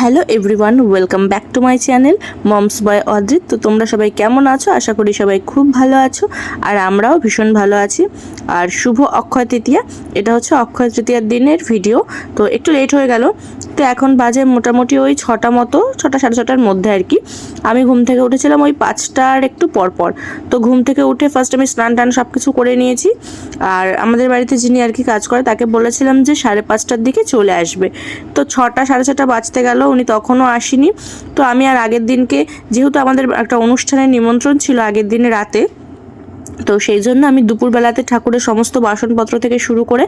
Hello everyone, welcome back to my channel moms by Adrit. তো তোমরা সবাই কেমন আছো? আশা করি সবাই খুব ভালো আছো, আর আমরাও ভীষণ ভালো আছি। আর শুভ অক্ষয় তৃতীয়া, এটা হচ্ছে অক্ষয় তৃতীয়ার দিনের ভিডিও। তো একটু লেট হয়ে গেল, তো এখন বাজে মোটামুটি ওই 6টা মতো, 6টা সাড়ে 6টার মধ্যে আর কি। আমি ঘুম থেকে উঠেছিলাম ওই 5টার একটু পরপর। তো ঘুম থেকে উঠে ফার্স্ট আমি স্নান টান সব কিছু করে নিয়েছি। আর আমাদের বাড়িতে যিনি আর কি কাজ করে তাকে বলেছিলাম যে 5:30টার দিকে চলে আসবে। তো 6টা সাড়ে 6টা বাজতে গেল, উনি তখনও আসেনি। তো আমি আর আগের দিনকে, যেহেতু আমাদের একটা অনুষ্ঠানের নিমন্ত্রণ ছিল আগের দিনে রাতে, তো সেই জন্য আমি দুপুরবেলাতে ঠাকুরের সমস্ত বাসনপত্র থেকে শুরু করে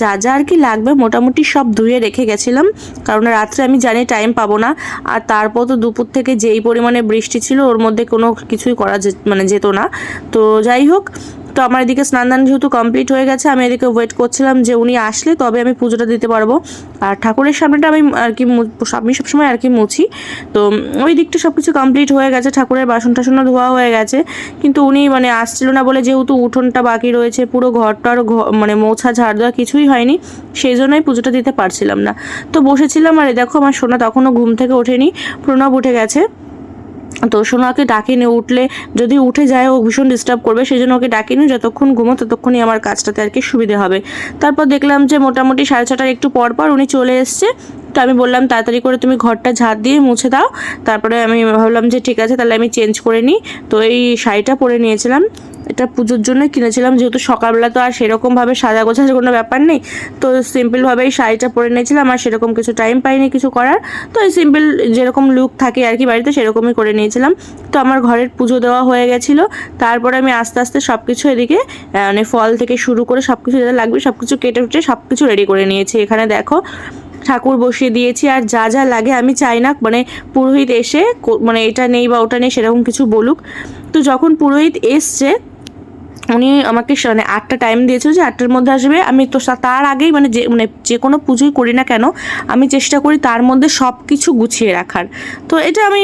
যা যা আর কি লাগবে মোটামুটি সব ধুয়ে রেখে গেছিলাম, কারণ রাত্রে আমি জানি টাইম পাবো না। আর তারপর তো দুপুর থেকে যেই পরিমাণে বৃষ্টি ছিল, ওর মধ্যে কোনো কিছুই করা যেত না। তো যাই হোক, তো আমার এদিকে স্নান দান যেহেতু কমপ্লিট হয়ে গেছে, আমি এদিকে ওয়েট করছিলাম যে উনি আসলে তবে আমি পুজোটা দিতে পারবো। আর ঠাকুরের সামনেটা আমি আর কি আমি সবসময় আর কি মুছি। তো ওই দিকটা সব কিছু কমপ্লিট হয়ে গেছে, ঠাকুরের বাসন টাসনও ধোয়া হয়ে গেছে। কিন্তু উনি আসছিল না বলে, যেহেতু উঠোনটা বাকি রয়েছে, পুরো ঘরটার মোছা ঝাড় দেওয়া কিছুই হয়নি, সেই জন্যই পুজোটা দিতে পারছিলাম না। তো বসেছিলাম, আর দেখো আমার সোনা তখনও ঘুম থেকে ওঠেনি, প্রণব উঠে গেছে। তো সোনাকে ডাকিনি, উঠলে যদি উঠে যায় ও ভীষণ ডিস্টার্ব করবে, সেই জন্য ওকে ডাকিনি। যতক্ষণ ঘুমো ততক্ষণই আমার কাজটাতে আর কি সুবিধে হবে। তারপর দেখলাম যে মোটামুটি 6:30টার একটু পর উনি চলে এসছে। তো আমি বললাম তাড়াতাড়ি করে তুমি ঘরটা ঝাড় দিয়ে মুছে দাও। তারপরে আমি ভাবলাম যে ঠিক আছে, তাহলে আমি চেঞ্জ করে নিই। তো এই শাড়িটা পরে নিয়েছিলাম, এটা পুজোর জন্য কিনেছিলাম, যেহেতু সকালবেলা তো আর সেরকমভাবে সাজা গোছার কোনো ব্যাপার নেই। তো সিম্পলভাবে এই শাড়িটা পরে নিয়েছিলাম, আর সেরকম কিছু টাইম পাইনি কিছু করার। তো এই সিম্পল যেরকম লুক থাকে আর কি বাড়িতে, সেরকমই করে নিয়েছিলাম। তো আমার ঘরের পুজো দেওয়া হয়ে গেছিলো। তারপরে আমি আস্তে আস্তে সব কিছু এদিকে ফল থেকে শুরু করে সব কিছু যেটা লাগবে সব কিছু কেটে উঠে সব কিছু রেডি করে নিয়েছি। এখানে দেখো ঠাকুর বসিয়ে দিয়েছি, আর যা যা লাগে আমি চাই না পুরোহিত এসে এটা নেই বা ওটা নেই সেরকম কিছু বলুক। তো যখন পুরোহিত এসছে, উনি আমাকে 8টা টাইম দিয়েছিল যে 8টার মধ্যে আসবে। আমি তো তার আগেই যে কোনো পুজোই করি না কেন, আমি চেষ্টা করি তার মধ্যে সব কিছু গুছিয়ে রাখার। তো এটা আমি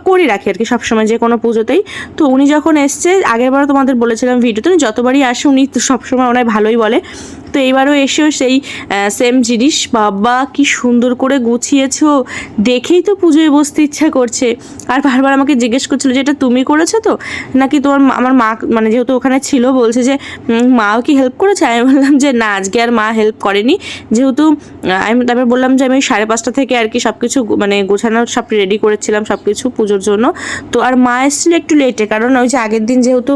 করি রাখি আর কি সবসময় যে কোনো পুজোতেই। তো উনি যখন এসছে, আগেরবারও তোমাদের বলেছিলাম ভিডিওতে, যতবারই আসে উনি তো সবসময় ওনায় ভালোই বলে। তো এইবারও এসেও সেই সেম জিনিস, বাবা কি সুন্দর করে গুছিয়েছো, দেখেই তো পুজোয় বসতে ইচ্ছা করছে। আর বারবার আমাকে জিজ্ঞেস করছিল যে এটা তুমি করেছো তো, নাকি আমার মা, যেহেতু ওখানে ছিল, বলছে যে মাও কি হেল্প করেছে। আমি বললাম যে না, আজকে আর মা হেল্প করেনি, যেহেতু আমি তারপর বললাম যে আমি 5:30 থেকে আর কি সব কিছু গোছানো সব রেডি করেছিলাম সব কিছু পুজোর জন্য। তো আর মা এসেছিল একটু লেটে, কারণ ওই যে আগের দিন যেহেতু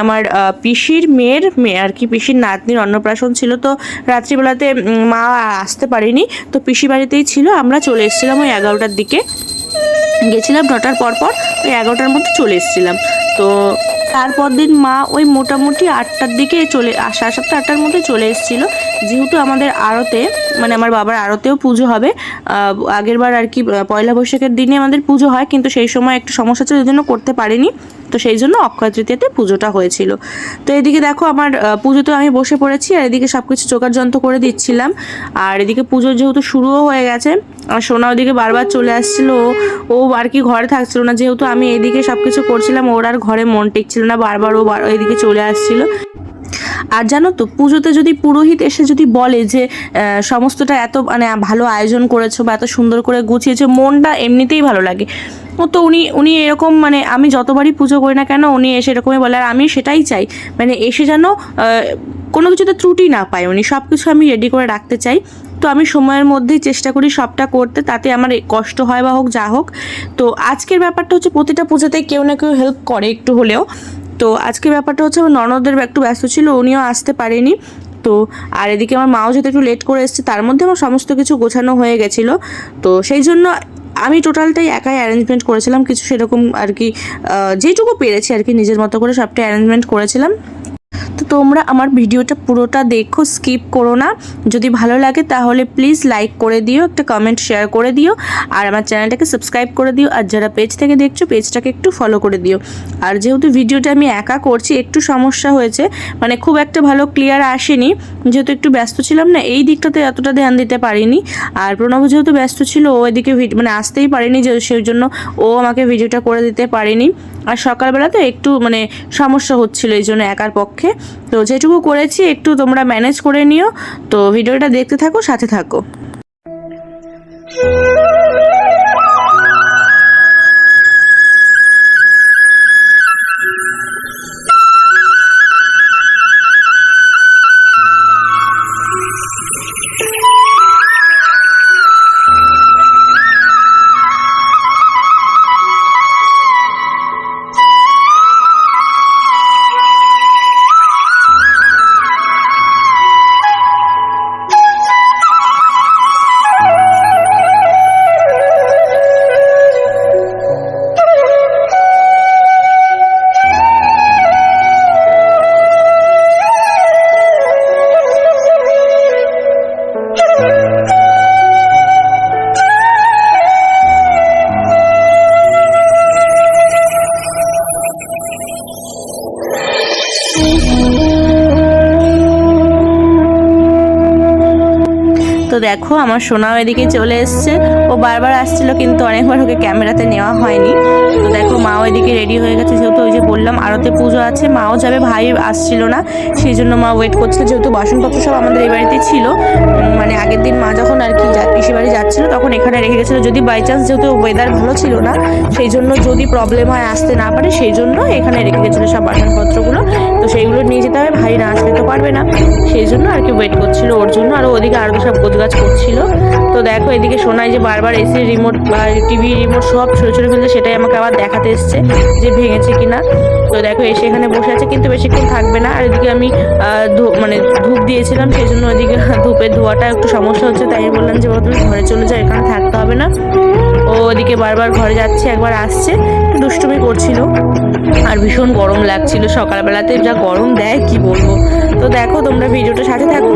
আমার পিসির মেয়ের আর কি পিসির নাতনির অন্নপ্রাশন ছিল, তো রাত্রিবেলাতে মা আসতে পারেনি। তো পিসি বাড়িতেই ছিল, আমরা চলে এসেছিলাম ওই 11টার দিকে, গেছিলাম 9টার পর ওই 11টার মধ্যে চলে এসেছিলাম। তো তারপর দিন মা ওই মোটামুটি 8টার দিকে 7:30 8টার মধ্যে চলে এসেছিলো, যেহেতু আমাদের আড়তে আমার বাবার আড়তেও পুজো হবে। আগেরবার আর কি পয়লা বৈশাখের দিনে আমাদের পুজো হয়, কিন্তু সেই সময় একটু সমস্যা ছিল, ওই জন্য করতে পারিনি। তো সেই জন্য অক্ষয় তৃতীয়াতে পুজোটা হয়েছিল। তো এদিকে দেখো আমার পুজোতে আমি বসে পড়েছি, আর এদিকে সব কিছু জোগাড় যন্ত্র করে দিচ্ছিলাম। আর এদিকে পুজো যেহেতু শুরুও হয়ে গেছে, আর সোনা ওদিকে বারবার চলে আসছিল, ও আর কি ঘরে থাকছিল না, যেহেতু আমি এদিকে সব কিছু করছিলাম, ওর আর ঘরে মন টেকছিল না, বারবার ও এদিকে চলে আসছিল। আর জানো তো, পুজোতে যদি পুরোহিত এসে যদি বলে যে সমস্তটা এত ভালো আয়োজন করেছো বা এত সুন্দর করে গুছিয়েছো, মনটা এমনিতেই ভালো লাগে। তো উনি এরকম আমি যতবারই পুজো করি না কেন, উনি এসে এরকমই বলে, আর আমি সেটাই চাই, এসে যেন কোনো কিছুতে ত্রুটি না পায়। উনি সব কিছু আমি রেডি করে রাখতে চাই। তো আমি সময়ের মধ্যেই চেষ্টা করি সবটা করতে, তাতে আমার কষ্ট হয় বা হোক যা হোক। তো আজকের ব্যাপারটা হচ্ছে প্রতিটা পুজোতে কেউ না কেউ হেল্প করে একটু হলেও। তো আজকের ব্যাপারটা হচ্ছে আমার ননদের একটু ব্যস্ত ছিল, উনিও আসতে পারেনি। তো আর এদিকে আমার মাও যেহেতু একটু লেট করে এসছে, তার মধ্যে আমার সমস্ত কিছু গোছানো হয়ে গেছিলো। তো সেই জন্য আমি টোটালটাই একাই অ্যারেঞ্জমেন্ট করেছিলাম, কিছু সেরকম আর কি যেটুকু পেরেছি আর কি নিজের মতো করে সবটা অ্যারেঞ্জমেন্ট করেছিলাম। তো তোমরা আমার ভিডিওটা পুরোটা দেখো, স্কিপ করো না। যদি ভালো লাগে তাহলে প্লিজ লাইক করে দিও, একটা কমেন্ট শেয়ার করে দিও, আর আমার চ্যানেলটাকে সাবস্ক্রাইব করে দিও। আর যারা পেজ থেকে দেখছো, পেজটাকে একটু ফলো করে দিও। আর যেহেতু ভিডিওটা আমি একা করছি, একটু সমস্যা হয়েছে, খুব একটা ভালো ক্লিয়ার আসেনি, যেহেতু একটু ব্যস্ত ছিলাম না, এই দিকটাতে এতটা ধ্যান দিতে পারিনি। আর প্রণব যেহেতু ব্যস্ত ছিল, ও এদিকে আসতেই পারেনি, যে সেই জন্য ও আমাকে ভিডিওটা করে দিতে পারেনি। আর সকালবেলা তো একটু সমস্যা হচ্ছিল, এই জন্য একার পক্ষে। তো যেটুকু করেছি একটু তোমরা ম্যানেজ করে নিও। তো ভিডিওটা দেখতে থাকো, সাথে থাকো। তো দেখো আমার সোনাও এদিকে চলে এসছে, ও বারবার আসছিল কিন্তু অনেকবার ওকে ক্যামেরাতে নেওয়া হয়নি। তো দেখো মাও এদিকে রেডি হয়ে গেছে, যেহেতু ওই যে বললাম আরতে পুজো আছে, মাও যাবে, ভাই আসছিল না সেই জন্য মা ওয়েট করছিল। যেহেতু বাসনপত্র সব আমাদের এই বাড়িতে ছিল, মানে আগের দিন মা যখন আর কি পিসি বাড়ি যাচ্ছিলো তখন এখানে রেখে গেছিলো, যদি বাই চান্স যেহেতু ওয়েদার ভালো ছিল না সেই জন্য যদি প্রবলেম হয় আসতে না পারে সেই জন্য এখানে রেখে গেছিলো সব বাসনপত্রগুলো। তো সেইগুলো নিয়ে যেতে হবে, ভাই না আসলে তো পারবে না, সেই জন্য আর কি ওয়েট করছিল ওর জন্য। আর ওদিকে আরও সব গোছগাছ করছিল। তো দেখো এদিকে শোনায় যে বারবার এসে রিমোট বা টিভি রিমোট সব ছুঁড়ে ছুঁড়ে ফেলছে, সেটাই আমাকে আবার দেখাতে এসছে যে ভেঙেছে কিনা। তো দেখো এসে এখানে বসে আছে, কিন্তু বেশিক্ষণ থাকবে না। আর এদিকে আমি মানে ধূপ দিয়েছিলাম সেই জন্য ওইদিকে ধূপের ধোয়াটা একটু সমস্যা হচ্ছে, তাই বললাম যে তুমি ঘরে চলে যাও, এখানে থাকতে হবে না। ও ওদিকে বারবার ঘরে যাচ্ছে, একবার আসছে, একটু দুষ্টুমি করছিল। আর ভীষণ গরম লাগছিল, সকালবেলাতে যা গরম দেয় কি বলবো। তো দেখো তোমরা ভিডিওটা সাথে থাকো।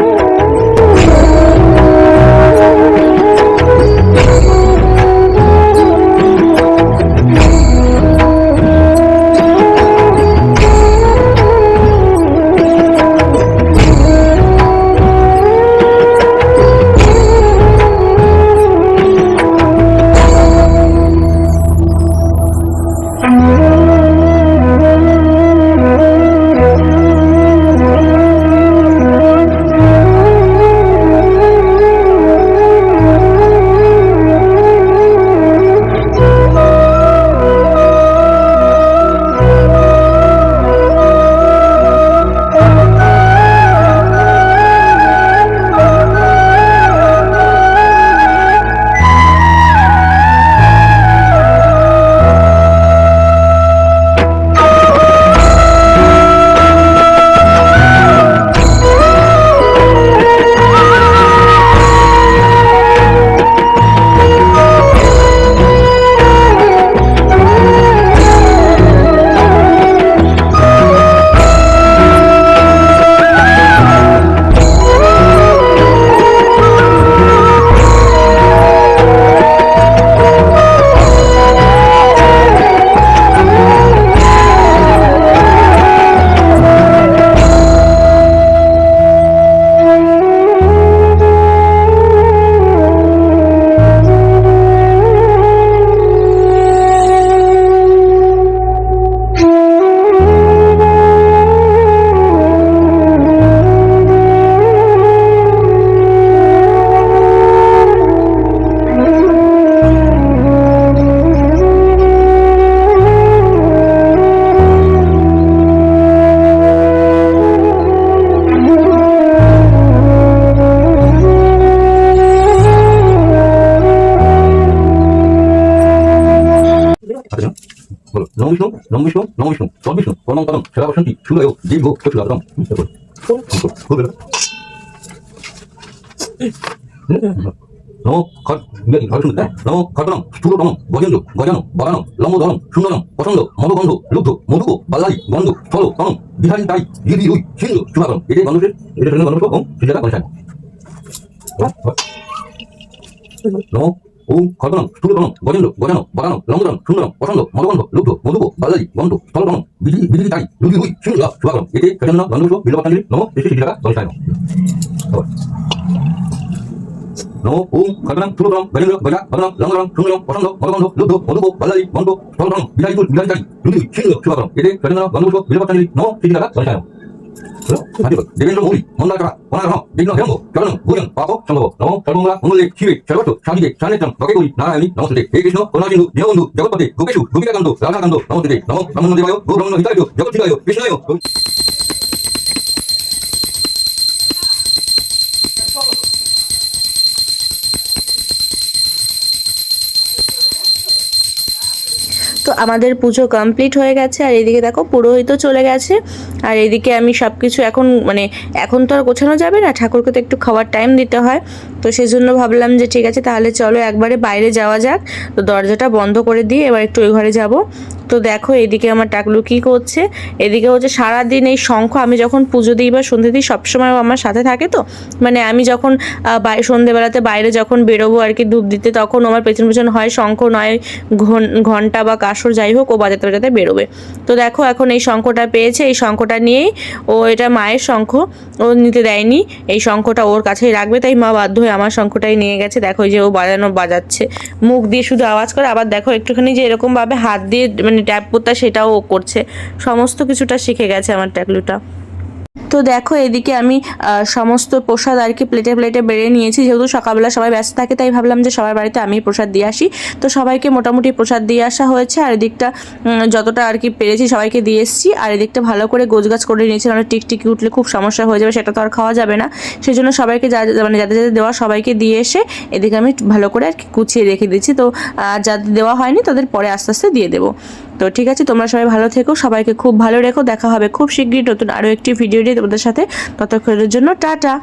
নম বিষ্ণু নম বিষ্ণু নম বিষ্ণু তদ বিষ্ণু পরমং পদম সেরা বসন্তি সুলয় দীর্ঘ চক্ষুরাতম নমো খড় নমো খড়গণম স্থূলতম গজেন্দ্র গজানো বাগানো লম্বোদরম সুন্দরম পছন্দ মদগন্ধ লুব্ধ মধুক বাল্লারি গন্ধ স্থল তনম বিহারী তাই ইদি উই সিন্ধু সুভাগম এটাই গন্ধের এটা গন্ধ ওম সুজাতা গণেশ নমো ওম খড়গণম স্থূলতম গজেন্দ্র গজানো বাগানো লম্বোদরম সুন্দরম পছন্দ মদগন্ধ লুব্ধ মধুক বাল্লারি গন্ধ স্থল তনম বিহারী তাই ইদি উই সিন্ধু সুভাগম এটাই চৈতন্য গন্ধ বিলবতাঞ্জলি নমো শ্রী সুজাতা গণেশ নমো ওম খড়গণম স্থূলতম গজেন্দ্র গজা বাগানো লম্বোদরম সুন্দরম পছন্দ মদগন্ধ লুব্ধ মধুক বাল্লারি গন্ধ স্থল তনম বিহারী তাই ইদি সিন্ধু সুভাগম এটাই চৈতন্য গন্ধ বিলবতাঞ্জলি নমো শ্রী সুজাতা গণেশ দেবেন্দ্র মৌলি মন্দারা অনাগ্রহ বিঘ্ন হেম চরণ ভূজন পাপ সম্ভব নম সর্বমঙ্গলা মঙ্গলে শিবে সর্বত্র স্বামীকে স্বামীত্রম ভগে করি নারায়ণী নমস্তে হে কৃষ্ণ করুণাসিন্ধু দীনবন্ধু জগৎপতে গোপেশু গোপিকাকান্ত রাধাকান্ত নমস্তে নম ব্রহ্মণ দেবায় গো ব্রহ্মণ হিতায় জগৎ কৃষ্ণায়। তো আমাদের পুজো কমপ্লিট হয়ে গেছে, আর এদিকে দেখো পুরোহিতও চলে গেছে। আর এদিকে আমি সব কিছু এখন তো আর গোছানো যাবে না, ঠাকুরকে তো একটু খাওয়ার টাইম দিতে হয়। তো সেই জন্য ভাবলাম যে ঠিক আছে তাহলে চলো একবারে বাইরে যাওয়া যাক। তো দরজাটা বন্ধ করে দিয়ে এবার একটু ওই ঘরে যাব। তো দেখো এদিকে আমার টাকলু কি করছে, এদিকে হচ্ছে সারাদিন এই শঙ্খ আমি যখন পুজো দিই বা সন্ধে দিই সবসময় আমার সাথে থাকে। তো মানে আমি যখন সন্ধেবেলাতে বাইরে যখন বেরোবো আর কি ধূপ দিতে, তখন আমার পেছন পেছন হয় শঙ্খ নয় ঘন্টা বা কাসর যাই হোক ও বাজাতে বাজাতে বেরোবে। তো দেখো এখন এই শঙ্খটা পেয়েছে, এই শঙ্খটা নিয়েই ও, এটা মায়ের শঙ্খ, ও নিতে দেয়নি, এই শঙ্খটা ওর কাছেই রাখবে, তাই মা বাধ্য হয়ে আমার শঙ্খটাই নিয়ে গেছে। দেখো এই যে ও বাজাচ্ছে, মুখ দিয়ে শুধু আওয়াজ করে, আবার দেখো একটুখানি যে এরকম ভাবে হাত দিয়ে মানে ট্যাপ করতে সেটাও ও করছে, সমস্ত কিছুটা শিখে গেছে আমার ট্যাকলুটা। তো দেখো এদিকে আমি সমস্ত প্রসাদ আর কি প্লেটে প্লেটে বেড়ে নিয়েছি, যেহেতু সকালবেলা সবাই ব্যস্ত থাকে তাই ভাবলাম যে সবার বাড়িতে আমি প্রসাদ দিয়ে আসি। তো সবাইকে মোটামুটি প্রসাদ দিয়ে আসা হয়েছে, আর এদিকটা যতটা আর কি পেরেছি সবাইকে দিয়ে এসেছি। আর এদিকটা ভালো করে গোছগাছ করে নিয়েছি, কারণ টিকটিকি উঠলে খুব সমস্যা হয়ে যাবে, সেটা তো আর খাওয়া যাবে না। সেই জন্য সবাইকে মানে যাদের যাদের দেওয়া সবাইকে দিয়ে এসে এদিকে আমি ভালো করে আর কি গুছিয়ে রেখে দিচ্ছি। তো যাদের দেওয়া হয়নি তাদের পরে আস্তে আস্তে দিয়ে দেবো। তো ঠিক আছে, তোমরা সবাই ভালো থেকো, সবাইকে খুব ভালো রেখো, দেখা হবে খুব শীঘ্রই নতুন আরও একটি ভিডিও নিয়ে তোমাদের সাথে। ততক্ষণের জন্য টাটা।